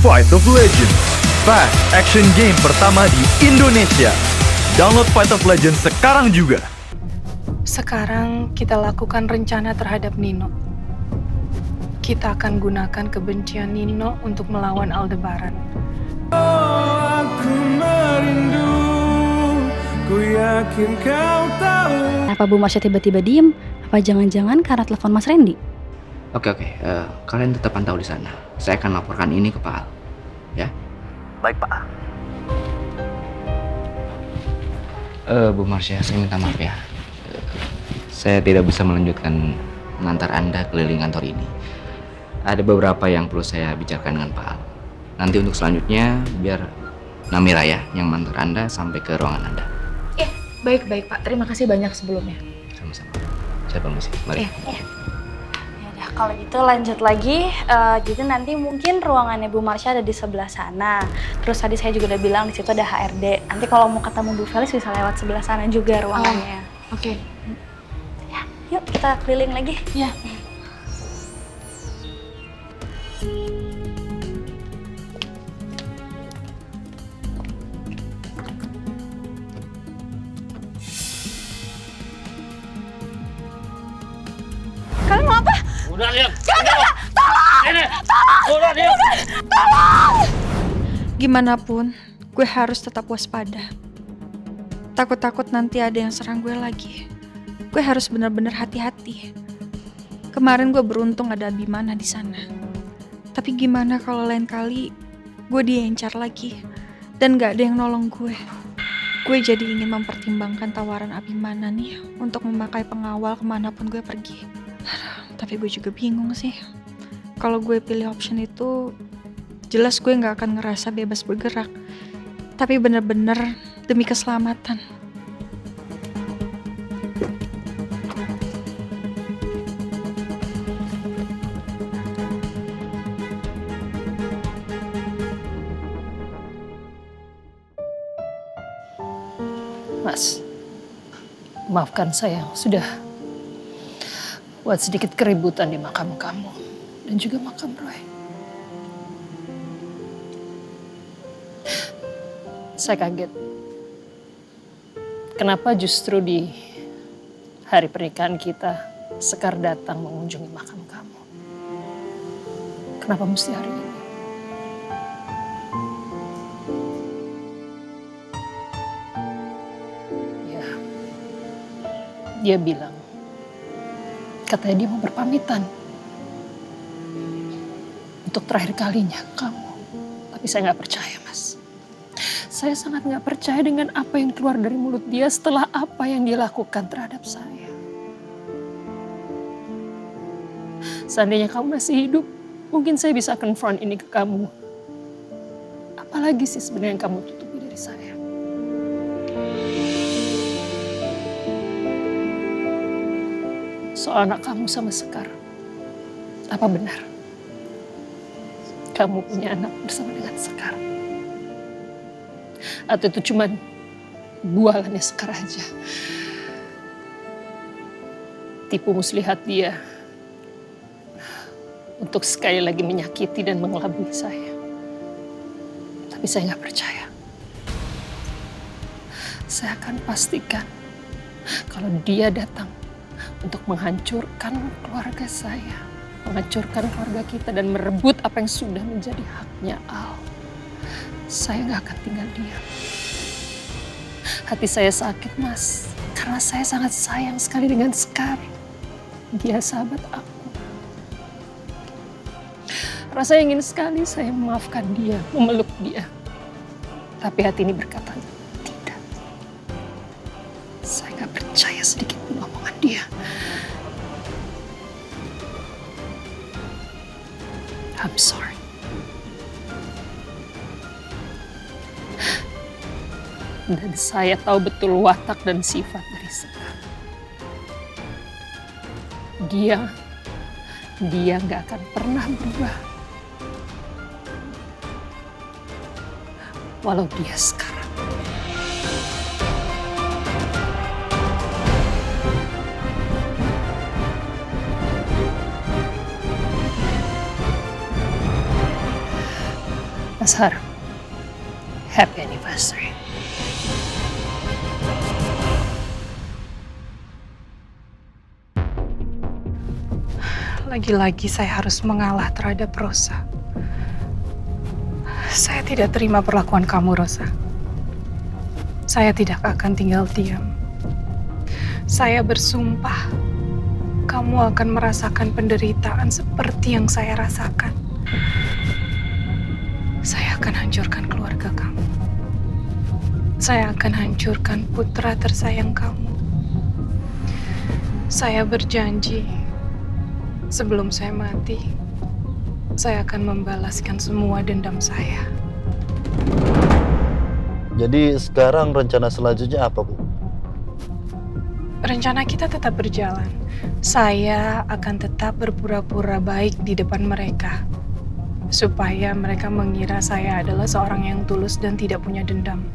Fight of Legends, fast action game pertama di Indonesia. Download Fight of Legends sekarang juga. Sekarang kita lakukan rencana terhadap Nino. Kita akan gunakan kebencian Nino untuk melawan Aldebaran. Aku merindu, ku yakin kau tahu. Kenapa Bu Marsha tiba-tiba diem? Apa jangan-jangan karena telepon Mas Randy? Oke, kalian tetap pantau di sana. Saya akan laporkan ini ke Pak Al. Ya? Baik, Pak. Bu Marsha, saya minta maaf ya. Saya tidak bisa melanjutkan mengantar Anda keliling kantor ini. Ada beberapa yang perlu saya bicarakan dengan Pak Al. Nanti untuk selanjutnya, biar Namira ya yang mengantar Anda sampai ke ruangan Anda. Baik Pak. Terima kasih banyak sebelumnya. Sama-sama. Saya permisi. Mari. Yaudah, kalau gitu lanjut lagi. Jadi nanti mungkin ruangannya Bu Marsha ada di sebelah sana. Terus tadi saya juga udah bilang di situ ada HRD. Nanti kalau mau ketemu Bu Felis bisa lewat sebelah sana juga ruangannya. Oke. Ya, yuk kita keliling lagi. Ya. Kalian mau apa? Udah diam. Jangan! Tolong! Ini. Tolong! Udah diam. Tolong! Gimana pun, gue harus tetap waspada. Takut-takut nanti ada yang serang gue lagi. Gue harus benar-benar hati-hati. Kemarin gue beruntung ada Abimana di sana. Tapi gimana kalau lain kali gue diincar lagi dan gak ada yang nolong gue. Gue jadi ingin mempertimbangkan tawaran Abimana nih untuk memakai pengawal kemanapun gue pergi. Tapi gue juga bingung sih. Kalau gue pilih option itu, jelas gue gak akan ngerasa bebas bergerak. Tapi bener-bener demi keselamatan. Mas, maafkan saya sudah buat sedikit keributan di makam kamu dan juga makam Roy. Saya kaget. Kenapa justru di hari pernikahan kita Sekar datang mengunjungi makam kamu? Kenapa mesti hari ini? Ya, dia bilang, katanya dia mau berpamitan untuk terakhir kalinya ke kamu. Tapi saya nggak percaya, Mas. Saya sangat nggak percaya dengan apa yang keluar dari mulut dia setelah apa yang dia lakukan terhadap saya. Seandainya kamu masih hidup, mungkin saya bisa confront ini ke kamu. Apalagi sih sebenarnya yang kamu tutupi dari saya? Soal anak kamu sama Sekar, apa benar kamu punya anak bersama dengan Sekar? Atau itu cuma bualannya Sekar aja? Tipu muslihat dia untuk sekali lagi menyakiti dan mengelabui saya. Tapi saya nggak percaya. Saya akan pastikan kalau dia datang untuk menghancurkan keluarga saya, menghancurkan keluarga kita dan merebut apa yang sudah menjadi haknya Al. Saya nggak akan tinggal diam. Hati saya sakit, Mas, karena saya sangat sayang sekali dengan Sekar. Dia sahabat aku. Rasanya ingin sekali saya memaafkan dia, memeluk dia. Tapi hati ini berkata, tidak. Saya nggak percaya sedikit pun omongan dia. I'm sorry. Dan saya tahu betul watak dan sifat dari Sekar. Dia nggak akan pernah berubah. Walau dia sekarang. Ashar, happy anniversary. Lagi-lagi saya harus mengalah terhadap Rosa. Saya tidak terima perlakuan kamu, Rosa. Saya tidak akan tinggal diam. Saya bersumpah, kamu akan merasakan penderitaan seperti yang saya rasakan. Saya akan hancurkan keluarga kamu. Saya akan hancurkan putra tersayang kamu. Saya berjanji, sebelum saya mati, saya akan membalaskan semua dendam saya. Jadi sekarang rencana selanjutnya apa, Bu? Rencana kita tetap berjalan. Saya akan tetap berpura-pura baik di depan mereka, supaya mereka mengira saya adalah seorang yang tulus dan tidak punya dendam.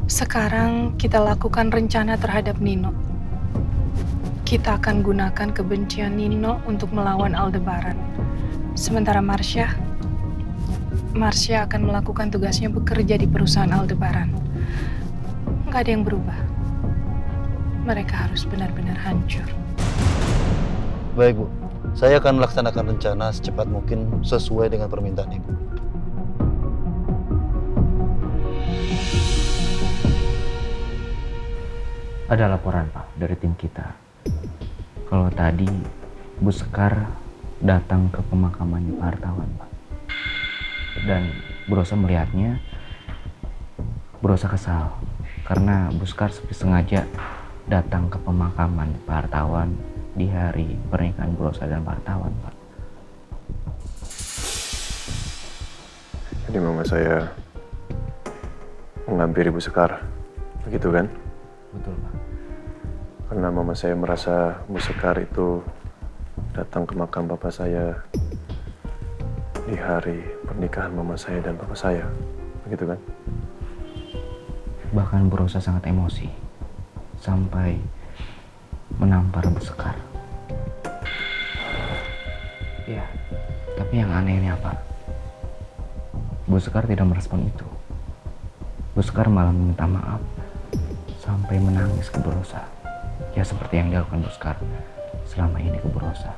Sekarang kita lakukan rencana terhadap Nino. Kita akan gunakan kebencian Nino untuk melawan Aldebaran. Sementara Marsha akan melakukan tugasnya bekerja di perusahaan Aldebaran. Nggak ada yang berubah. Mereka harus benar-benar hancur. Baik, Bu. Saya akan melaksanakan rencana secepat mungkin sesuai dengan permintaan Ibu. Ada laporan, Pak, dari tim kita. Kalau tadi Bu Sekar datang ke pemakamannya Pak Hartawan, Pak. Dan Bu Rosa melihatnya, Bu Rosa kesal karena Bu Sekar sengaja datang ke pemakaman Pak Hartawan di hari pernikahan Bu Rosa dan Pak Hartawan, Pak. Jadi mama saya menghampiri Bu Sekar, begitu kan? Betul, Pak. Karena mama saya merasa Bu Sekar itu datang ke makam papa saya di hari pernikahan mama saya dan papa saya, begitu kan? Bahkan Bu Rosa sangat emosi sampai menampar Bu Sekar. Ya, tapi yang anehnya, Pak, Bu Sekar tidak merespon itu. Bu Sekar malah meminta maaf sampai menangis ke Bu Rosa. Ya seperti yang dilakukan Bu Sekar selama ini ke Bu Rosa.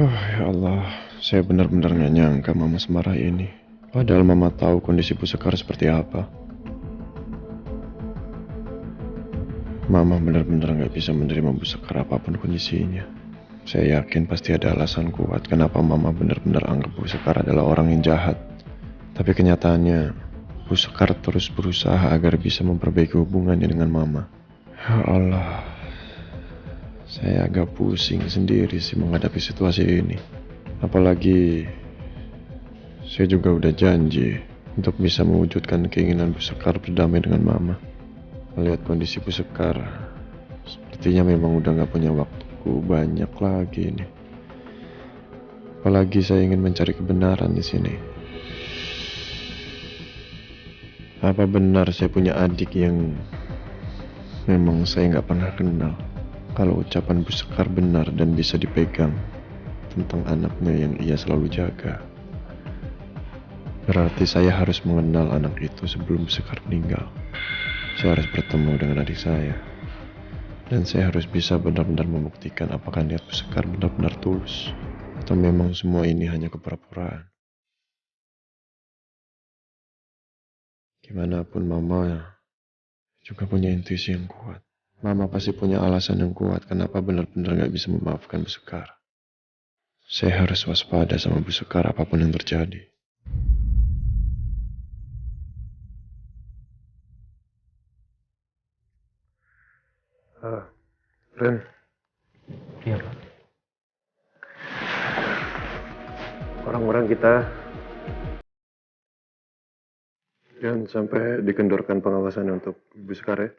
Ya Allah, saya benar-benar nggak nyangka mama semarah ini. Padahal mama tahu kondisi Bu Sekar seperti apa. Mama benar-benar nggak bisa menerima Bu Sekar apapun kondisinya. Saya yakin pasti ada alasan kuat kenapa mama benar-benar anggap Bu Sekar adalah orang yang jahat. Tapi kenyataannya, Bu Sekar terus berusaha agar bisa memperbaiki hubungannya dengan mama. Ya Allah, saya agak pusing sendiri sih menghadapi situasi ini. Apalagi saya juga udah janji untuk bisa mewujudkan keinginan Bu Sekar berdamai dengan mama. Melihat kondisi Bu Sekar, sepertinya memang udah gak punya waktu banyak lagi nih. Apalagi saya ingin mencari kebenaran di sini. Apa benar saya punya adik yang memang saya nggak pernah kenal? Kalau ucapan Bu Sekar benar dan bisa dipegang tentang anaknya yang ia selalu jaga, berarti saya harus mengenal anak itu sebelum Bu Sekar meninggal. Saya harus bertemu dengan adik saya. Dan saya harus bisa benar-benar membuktikan apakah niat Bu Sekar benar-benar tulus atau memang semua ini hanya kepura-puraan. Gimana pun mama juga punya intuisi yang kuat. Mama pasti punya alasan yang kuat kenapa benar-benar gak bisa memaafkan Bu Sekar. Saya harus waspada sama Bu Sekar apapun yang terjadi. Ren. Iya, Pak. Orang-orang kita jangan sampai dikendorkan pengawasannya untuk Bu Sekar ya.